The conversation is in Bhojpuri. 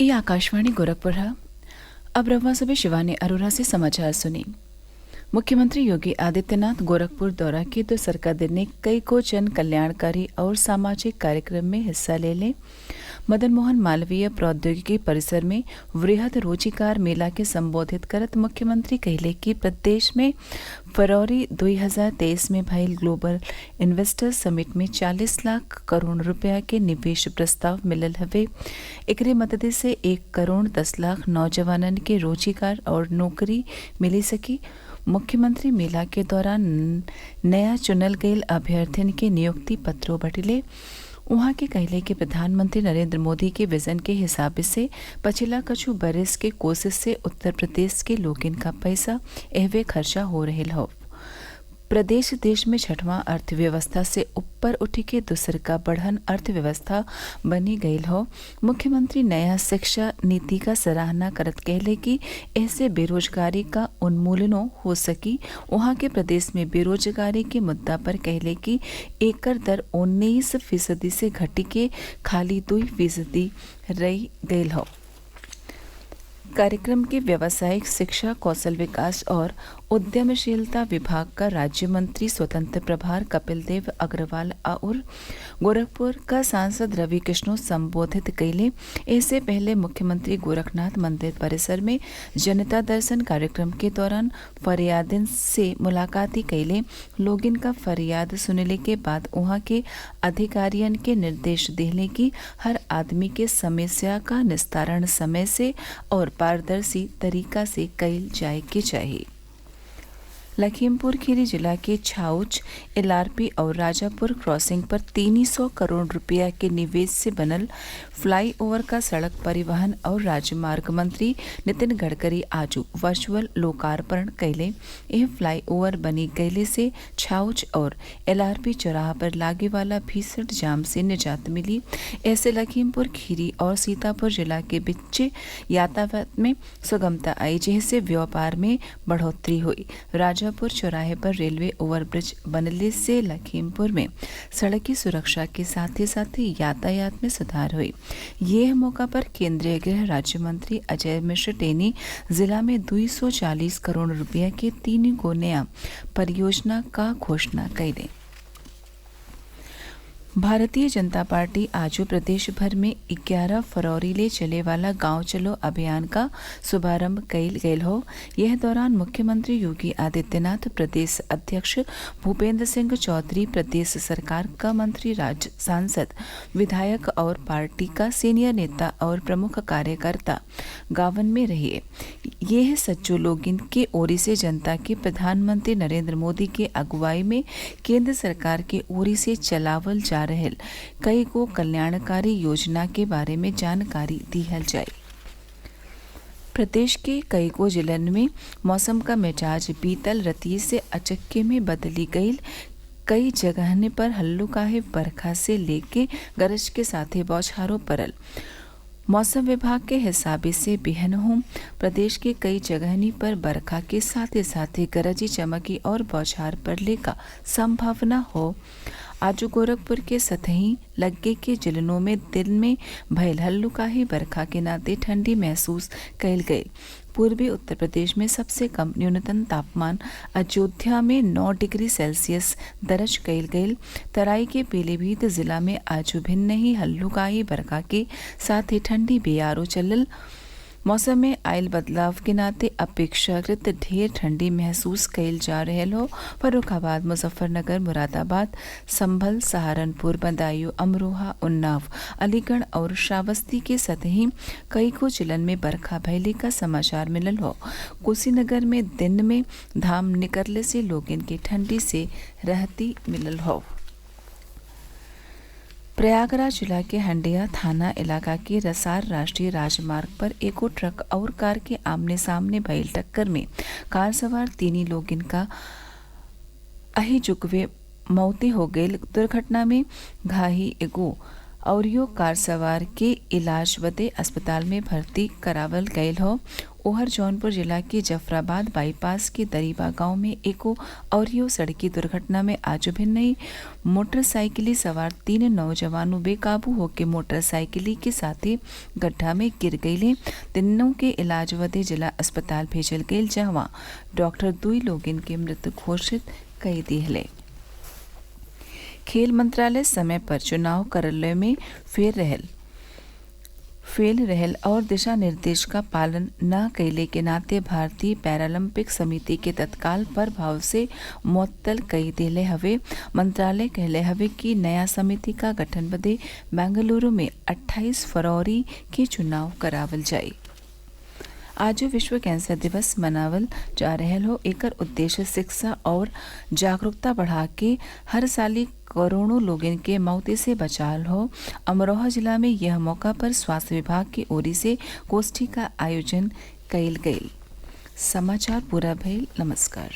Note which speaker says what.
Speaker 1: ये आकाशवाणी गोरखपुर है। अब रवा सुबह शिवानी अरोरा से समाचार सुनी। मुख्यमंत्री योगी आदित्यनाथ गोरखपुर दौरा के तो सरकार ने कई को जन कल्याणकारी और सामाजिक कार्यक्रम में हिस्सा ले मदन मोहन मालवीय प्रौद्योगिकी परिसर में वृहद रोजगार मेला के संबोधित करत मुख्यमंत्री कहले कि प्रदेश में फरवरी 2023 में भइल ग्लोबल इन्वेस्टर्स समिट में 40 लाख करोड़ रुपया के निवेश प्रस्ताव मिलल हवे। एकरे मदद से 1 करोड़ 10 लाख नौजवानन के रोजगार और नौकरी मिली सकी। मुख्यमंत्री मेला के दौरान नया चुनल गयल अभ्यर्थिन के नियुक्ति पत्रों बटिले। उहाँ के कहले कि प्रधानमंत्री नरेंद्र मोदी के विजन के हिसाब से पछिला कछु बरिस के कोशिश से उत्तर प्रदेश के लोगन का पैसा एहवे खर्चा हो रहल हौ। प्रदेश देश में छठवां अर्थव्यवस्था से ऊपर उठी के दूसर का बढ़न अर्थव्यवस्था बनी गईल हो। मुख्यमंत्री नया शिक्षा नीति का सराहना करत कहले कि ऐसे बेरोजगारी का उन्मूलनो हो सकी। वहाँ के प्रदेश में बेरोजगारी के मुद्दा पर कहले कि एकर दर 19% से घटी के खाली 2% रही गईल हो। कार्यक्रम के व्यावसायिक शिक्षा कौशल विकास और उद्यमशीलता विभाग का राज्य मंत्री स्वतंत्र प्रभार कपिल देव अग्रवाल और गोरखपुर का सांसद रवि किष्णो संबोधित कैले। इससे पहले मुख्यमंत्री गोरखनाथ मंदिर परिसर में जनता दर्शन कार्यक्रम के दौरान फरियादिन से मुलाकाती कैले। लोगिन का फरियाद सुनने के बाद वहाँ के अधिकारियन के निर्देश दिले कि हर आदमी के समस्या का निस्तारण समय से और पारदर्शी तरीका से कैल जाए के चाहिए। लखीमपुर खीरी जिला के छाउच एलआरपी और राजापुर क्रॉसिंग पर 300 करोड़ रुपया के निवेश से बनल फ्लाईओवर का सड़क परिवहन और राजमार्ग मंत्री नितिन गडकरी आज वर्चुअल लोकार्पण कैले। यह फ्लाईओवर बनी गयले से छाउच और एलआरपी चौराहा पर लागे वाला भीषण जाम से निजात मिली। ऐसे लखीमपुर खीरी और सीतापुर जिला के बीच यातायात में सुगमता आई, जिससे व्यापार में बढ़ोतरी हुई। राजापुर चौराहे पर रेलवे ओवरब्रिज बनने से लखीमपुर में सड़क की सुरक्षा के साथ ही यातायात में सुधार हुई। यह मौका पर केंद्रीय गृह राज्य मंत्री अजय मिश्र टेनी जिला में 240 करोड़ रुपया के 3 गो नया परियोजना का घोषणा कैले। भारतीय जनता पार्टी आज प्रदेश भर में 11 फरवरी ले चले वाला गांव चलो अभियान का शुभारंभ कैल गयल हो। यह दौरान मुख्यमंत्री योगी आदित्यनाथ, प्रदेश अध्यक्ष भूपेंद्र सिंह चौधरी, प्रदेश सरकार का मंत्री, राज्य सांसद, विधायक और पार्टी का सीनियर नेता और प्रमुख कार्यकर्ता गावन में रहे। यह सज्जो लोगिन के ओरी से जनता के प्रधानमंत्री नरेंद्र मोदी के अगुवाई में केंद्र सरकार के ओरी से चलावल जा रहल कई को कल्याणकारी योजना के बारे में जानकारी दिहल जाए। प्रदेश के कई को जिलन में मौसम का मिजाज बीतल रती से अचक्के में बदली गई। कई जगह पर हल्लुकाहे बरखा से लेके गरज के साथ बौछारों पड़ल। मौसम विभाग के हिसाब से बिहनहुम प्रदेश के कई जगहनी पर बरखा के साथ गरजी चमकी और बौछार पड़ने का संभावना हो। आज गोरखपुर के सतही लग्गे के जिलों में दिन में भयल हल्लुकाही बरखा के नाते ठंडी महसूस कैल गई। पूर्वी उत्तर प्रदेश में सबसे कम न्यूनतम तापमान अयोध्या में 9 डिग्री सेल्सियस दर्ज कैल गई। तराई के पीलीभीत जिला में आज भिन्न ही हल्लुकाही बरखा के साथ ही ठंडी बेयारो चलल। मौसम में आयल बदलाव के नाते अपेक्षाकृत ढेर ठंडी महसूस कैल जा रहल हो। फर्रुखाबाद, मुजफ्फरनगर, मुरादाबाद, संभल, सहारनपुर, बदायूं, अमरोहा, उन्नाव, अलीगढ़ और श्रावस्ती के सतही कई को जिलन में बरखा भयले का समाचार मिलल हो। कुशीनगर में दिन में धाम निकलने से लोगन के ठंडी से रहती मिलल हो। प्रयागराज जिला के हंडिया थाना इलाका के रसार राष्ट्रीय राजमार्ग पर एको ट्रक और कार के आमने सामने भइल टक्कर में कार सवार 3 लोगन का अही जुगवे मौती हो गई। दुर्घटना में घाही एगो अवरियो कार सवार के इलाज बदे अस्पताल में भर्ती करावल गयल हो। ओहर जौनपुर जिला के जफराबाद बाईपास के दरीबा गांव में एको अवरियो सड़की दुर्घटना में आज भिन्न मोटरसाइकिली सवार 3 नौजवानों बेकाबू होके मोटरसाइकिली के साथे गड्ढा में गिर गईले। तीनों के इलाज बदे जिला अस्पताल भेजल गईल, जहवा डॉक्टर 2 लोगन के मृत घोषित कई दिहले। खेल मंत्रालय समय पर चुनाव कार्यालय में फेल रहल और दिशा निर्देश का पालन न कैले के नाते भारतीय पैरालंपिक समिति के तत्काल प्रभाव से मुअत्तल कई दिले हवे। मंत्रालय कहले हवे कि नया समिति का गठन बदे बेंगलुरु में 28 फरवरी के चुनाव करावल जाई। आज विश्व कैंसर दिवस मनावल जा रहल हो। एकर उद्देश्य शिक्षा और जागरूकता बढ़ा के हर साली करोड़ों लोगन के मौत से बचाल हो। अमरोहा जिला में यह मौका पर स्वास्थ्य विभाग की ओर से गोष्ठी का आयोजन कइल गइल। समाचार पूरा भइल। नमस्कार।